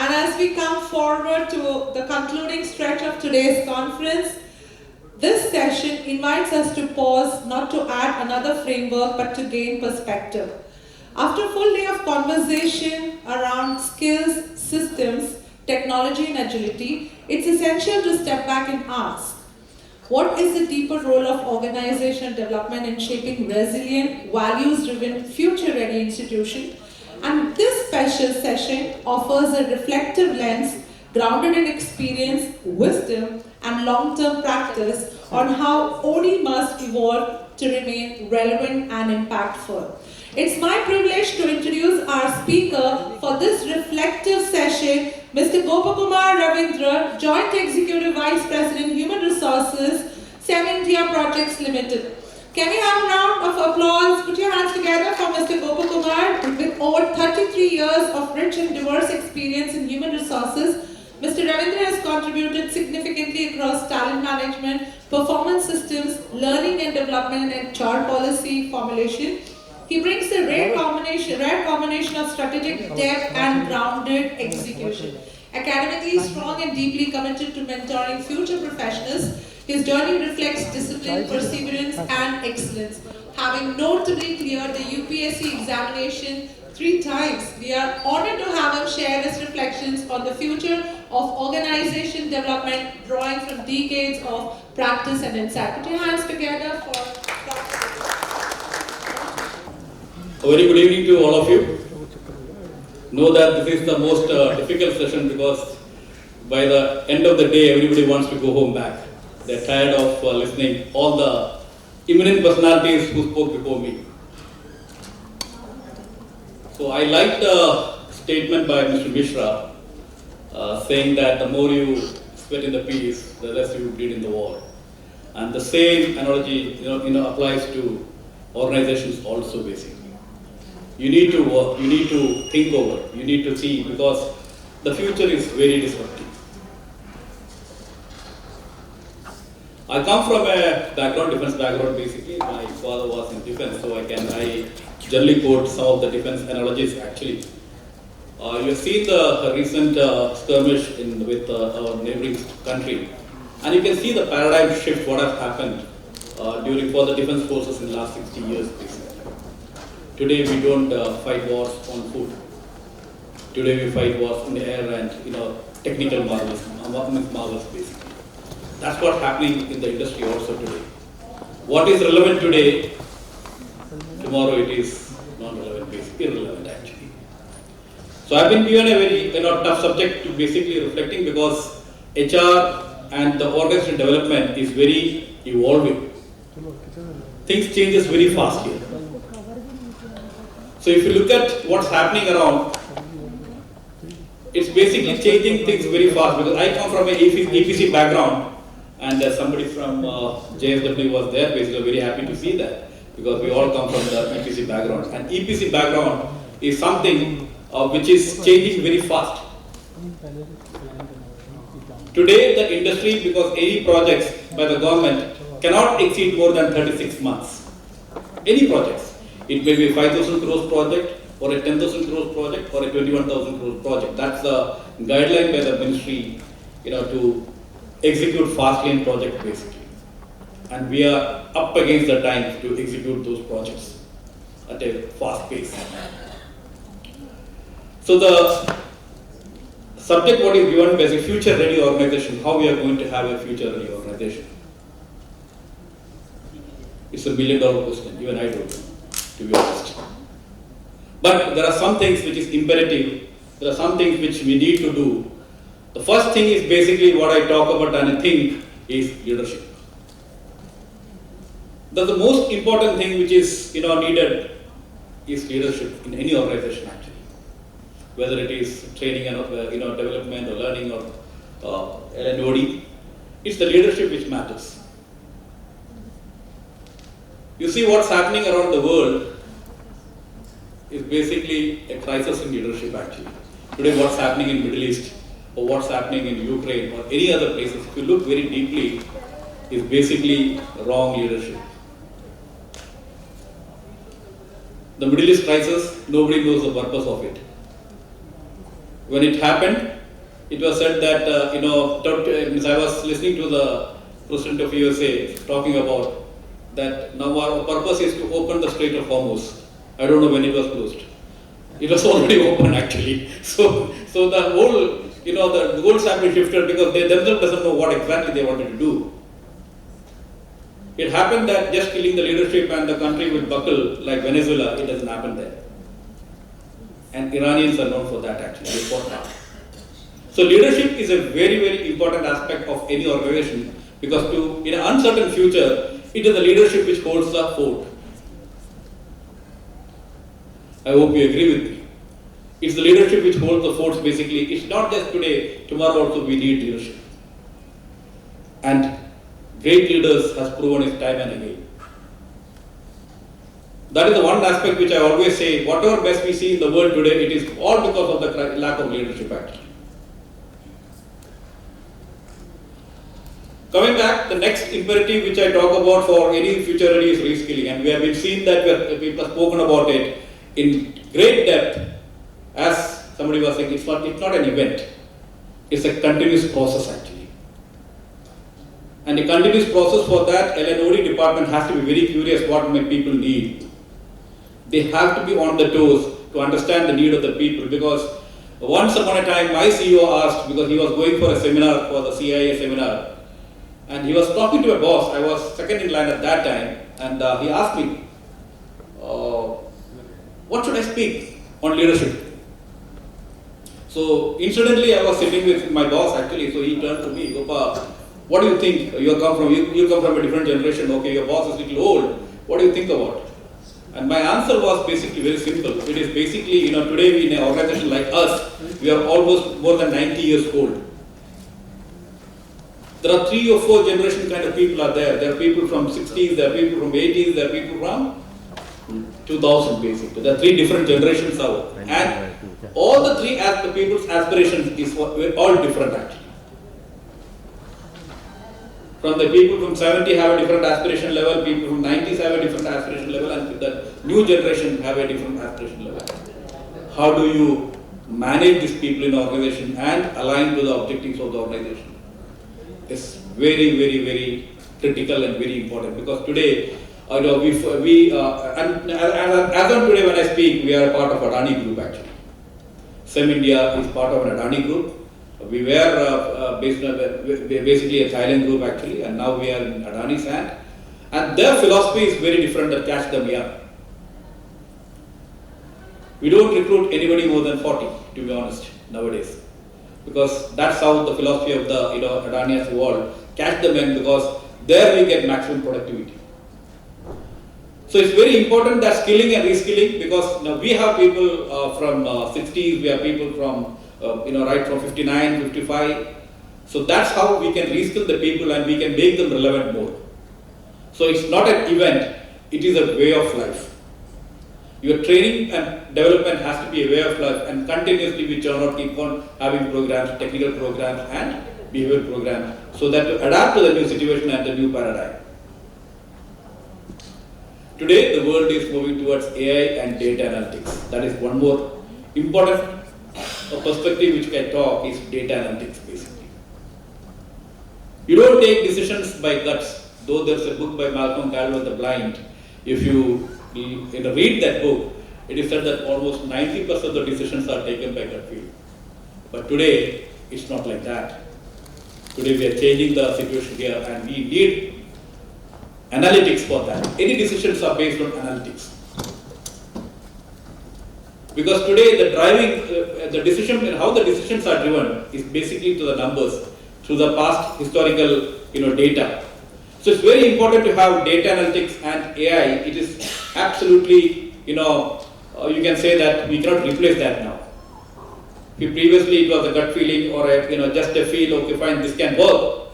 And as we come forward to the concluding stretch of today's conference, this session invites us to pause, not to add another framework, but to gain perspective. After a full day of conversation around skills, systems, technology and agility, it's essential to step back and ask, what is the deeper role of organizational development in shaping resilient, values-driven, future-ready institutions? And this special session offers a reflective lens grounded in experience, wisdom, and long-term practice on how OD must evolve to remain relevant and impactful. It's my privilege to introduce our speaker for this reflective session, Mr. Gopakumar Ravindran, Joint Executive Vice President, Human Resources, Cemindia Projects Limited. Can we have a round of applause? Put your hands together for Mr. Gopakumar. With over 33 years of rich and diverse experience in human resources, Mr. Ravindran has contributed significantly across talent management, performance systems, learning and development, and HR policy formulation. He brings a rare combination of strategic depth and grounded execution. Academically strong and deeply committed to mentoring future professionals, his journey reflects discipline, perseverance, and excellence. Having notably cleared the UPSC examination 3 times, we are honored to have him share his reflections on the future of organization development, drawing from decades of practice and insight. Put your hands together for Dr. A very good evening to all of you. Know that this is the most difficult session because by the end of the day, everybody wants to go home back. They're tired of listening all the eminent personalities who spoke before me. So I liked a statement by Mr. Mishra saying that the more you sweat in the peace, the less you bleed in the war. And the same analogy applies to organizations also basically. You need to work, you need to think over, you need to see, because the future is very disruptive. I come from a defense background basically. My father was in defense, so I generally quote some of the defense analogies actually. You have seen the recent skirmish with our neighboring country, and you can see the paradigm shift what has happened for the defense forces in the last 60 years basically. Today we don't fight wars on foot. Today we fight wars in the air and technical marvels basically. That's what's happening in the industry also today. What is relevant today, tomorrow it is non-relevant, basically irrelevant actually. So I've been given a very tough subject to basically reflecting because HR and the organizational development is very evolving. Things changes very fast here. So if you look at what's happening around, it's basically changing things very fast because I come from an EPC background and somebody from JSW was there, basically very happy to see that because we all come from the EPC background. And EPC background is something which is changing very fast. Today the industry, because any projects by the government cannot exceed more than 36 months. Any projects. It may be a 5,000 crores project or a 10,000 crores project or a 21,000 crores project. That's the guideline by the ministry, to execute fastly in project basically. And we are up against the time to execute those projects at a fast pace. So the subject what is given as a future ready organization, how we are going to have a future ready organization. It's a $1 million question, even I don't know, to be honest. But there are some things which is imperative, there are some things which we need to do. The first thing is basically what I talk about and I think is leadership. The most important thing which is needed is leadership in any organization actually. Whether it is training and development or learning or LNOD, it's the leadership which matters. You see what's happening around the world is basically a crisis in leadership actually. Today what's happening in Middle East or what's happening in Ukraine or any other places, if you look very deeply, is basically wrong leadership. The Middle East crisis, nobody knows the purpose of it. When it happened, it was said that, I was listening to the President of USA talking about that now our purpose is to open the Strait of Hormuz. I don't know when it was closed. It was already open actually. So the whole, the goals have been shifted because they themselves doesn't know what exactly they wanted to do. It happened that just killing the leadership and the country will buckle like Venezuela, it doesn't happen there. And Iranians are known for that actually, they fought hard. So leadership is a very, very important aspect of any organization because in an uncertain future, it is the leadership which holds the fort. I hope you agree with me. It's the leadership which holds the forts basically. It's not just today, tomorrow also we need leadership. And great leaders has proven it time and again. That is the one aspect which I always say, whatever best we see in the world today, it is all because of the lack of leadership actually. Coming back, the next imperative which I talk about for any future ready is reskilling, and we have been seeing that people have spoken about it in great depth. As somebody was saying, it's not an event, it's a continuous process actually. And a continuous process for that, LNOD department has to be very curious what my people need. They have to be on the toes to understand the need of the people, because once upon a time my CEO asked, because he was going for a seminar, for the CIA seminar, and he was talking to a boss. I was second in line at that time, and he asked me, what should I speak on leadership? So incidentally I was sitting with my boss actually, so he turned to me, Gopa, what do you think? You come from a different generation, okay, your boss is a little old, what do you think about? And my answer was basically very simple. It is basically, today in an organization like us, we are almost more than 90 years old. There are 3 or 4 generation kind of people are there. There are people from 60s, there are people from 80s, there are people from 2000 basically. There are 3 different generations out. And all the 3 the people's aspirations is all different actually. From the people from 70 have a different aspiration level, people from 90s have a different aspiration level, and the new generation have a different aspiration level. How do you manage these people in the organization and align to the objectives of the organization? Is very, very, very critical and very important, because today, as on today when I speak, we are a part of Adani Group actually. Cemindia is part of an Adani Group. We were basically a Thailand group actually, and now we are in Adani's hand. And their philosophy is very different than catch them young. We don't recruit anybody more than 40, to be honest, nowadays. Because that's how the philosophy of the Adani has evolved. Catch them young, because there we get maximum productivity. So it's very important that skilling and reskilling, because now we have people from 60s, we have people from right from 59, 55. So that's how we can reskill the people and we can make them relevant more. So it's not an event, it is a way of life. Your training and development has to be a way of life, and continuously we keep on having programs, technical programs and behavior programs, so that to adapt to the new situation and the new paradigm. Today the world is moving towards AI and data analytics. That is one more important perspective which can talk is data analytics basically. You don't take decisions by guts, though there's a book by Malcolm Gladwell, The Blind. If you read that book, it is said that almost 90% of the decisions are taken by gut feel. But today, it's not like that. Today we are changing the situation here, and we need analytics for that. Any decisions are based on analytics. Because today the driving, the decision, how the decisions are driven is basically to the numbers, through the past historical data. So it's very important to have data analytics and AI. It is absolutely, you can say that we cannot replace that now. If previously it was a gut feeling or just a feel, okay fine, this can work,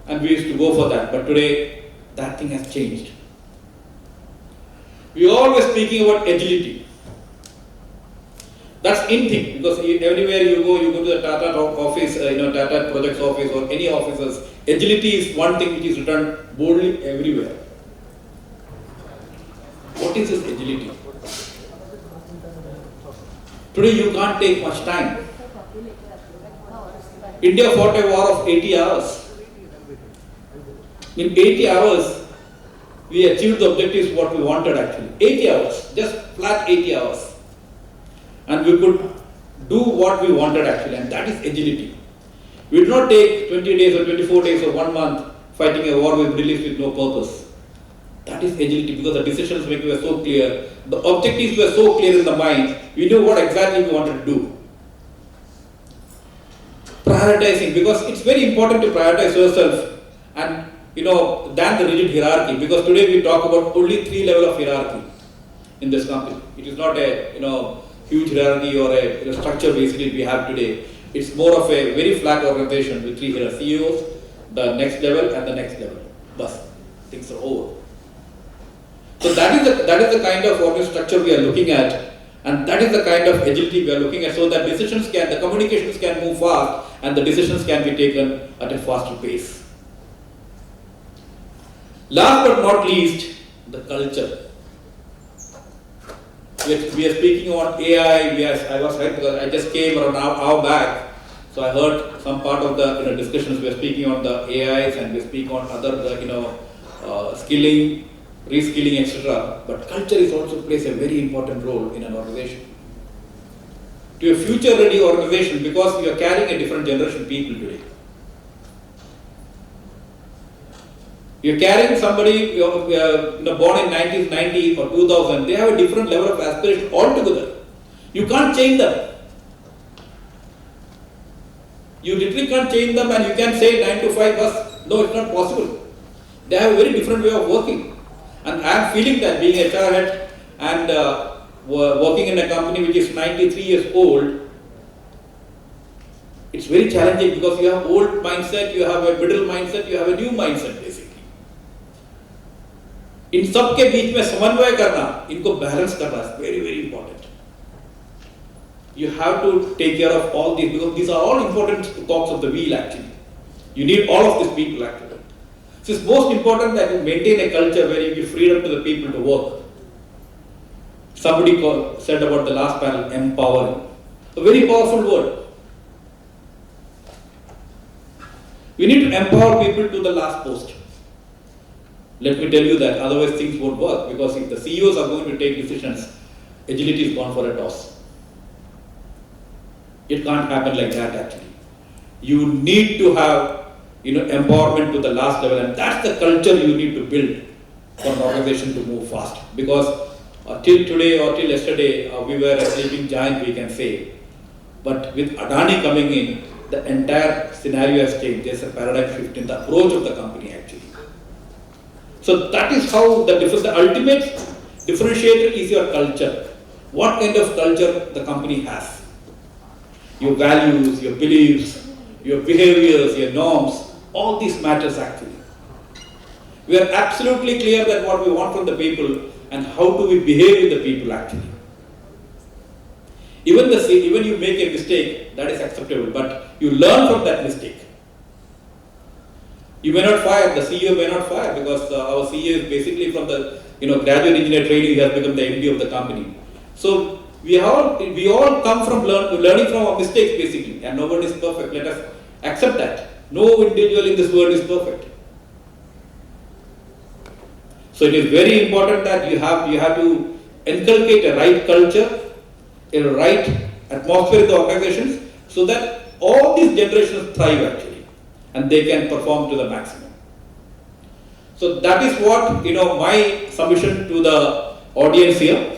and we used to go for that. But today, that thing has changed. We are always speaking about agility. That's in thing, because everywhere you go to the Tata office, Tata projects office or any offices, agility is one thing which is written boldly everywhere. What is this agility? Today you can't take much time. India fought a war of 80 hours. In 80 hours, we achieved the objectives what we wanted actually. 80 hours, just flat 80 hours. And we could do what we wanted actually, and that is agility. We did not take 20 days or 24 days or 1 month fighting a war with release with no purpose. That is agility because the decisions making were so clear, the objectives were so clear in the mind, we knew what exactly we wanted to do. Prioritizing, because it's very important to prioritize yourself and than the rigid hierarchy, because today we talk about only 3 levels of hierarchy in this company. It is not a huge hierarchy or a structure basically we have today. It's more of a very flat organization with 3 hierarchies, CEOs, the next level and the next level. Bus, things are over. So that is the kind of organization structure we are looking at, and that is the kind of agility we are looking at, so that the communications can move fast and the decisions can be taken at a faster pace. Last but not least, the culture. We are speaking on AI. I was right because I just came around an hour back, so I heard some part of the discussions. We are speaking on the AIs and we speak on other skilling, reskilling, etc. But culture is also plays a very important role in an organization. To a future-ready organization, because we are carrying a different generation of people today. You're carrying somebody born in 1990 or 2000, they have a different level of aspiration altogether. You can't change them. You literally can't change them and you can say 9 to 5 bus. No, it's not possible. They have a very different way of working. And I am feeling that being a HR head and working in a company which is 93 years old, it's very challenging because you have old mindset, you have a middle mindset, you have a new mindset basically. इन सब के बीच में समन्वय करना, इनको balance करना is very very important. You have to take care of all these because these are all important cogs of the wheel actually. You need all of these people actually. So it's most important that you maintain a culture where you give freedom to the people to work. Somebody said about the last panel, empowering. A very powerful word. We need to empower people to the last post. Let me tell you that, otherwise things won't work, because if the CEOs are going to take decisions, agility is gone for a toss. It can't happen like that actually. You need to have empowerment to the last level, and that's the culture you need to build for an organization to move fast. Because till today or till yesterday, we were a sleeping giant, we can say. But with Adani coming in, the entire scenario has changed. There's a paradigm shift in the approach of the company actually. So that is how the ultimate differentiator is your culture. What kind of culture the company has. Your values, your beliefs, your behaviors, your norms, all these matters actually. We are absolutely clear that what we want from the people and how do we behave with the people actually. Even you make a mistake, that is acceptable, but you learn from that mistake. You may not fire, the CEO may not fire, because our CEO is basically from the graduate engineer training, he has become the MD of the company. So we all come from learning from our mistakes basically, and nobody is perfect. Let us accept that. No individual in this world is perfect. So it is very important that you have to inculcate a right culture, a right atmosphere in the organizations, so that all these generations thrive actually. And they can perform to the maximum. So that is what my submission to the audience here,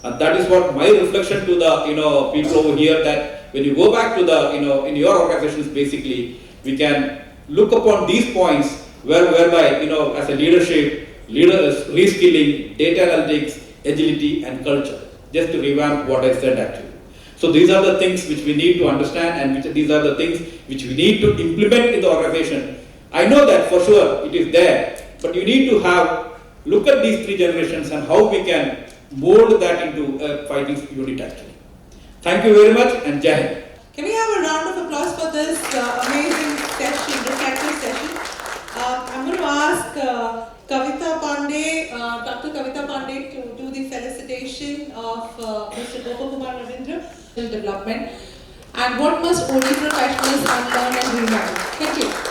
and that is what my reflection to the people over here, that when you go back to the in your organizations basically, we can look upon these points whereby as a reskilling, data analytics, agility, and culture. Just to revamp what I said actually. So these are the things which we need to understand, and these are the things which we need to implement in the organization. I know that for sure it is there, but you need to look at these 3 generations and how we can mold that into a fighting unit actually. Thank you very much, and Jai Hind. Can we have a round of applause for this amazing session, reflective session? I'm going to ask Dr. Kavita Pandey to do the felicitation of Mr. Gopakumar Ravindran. Development. And what must OD professionals unlearn and relearn? Thank you.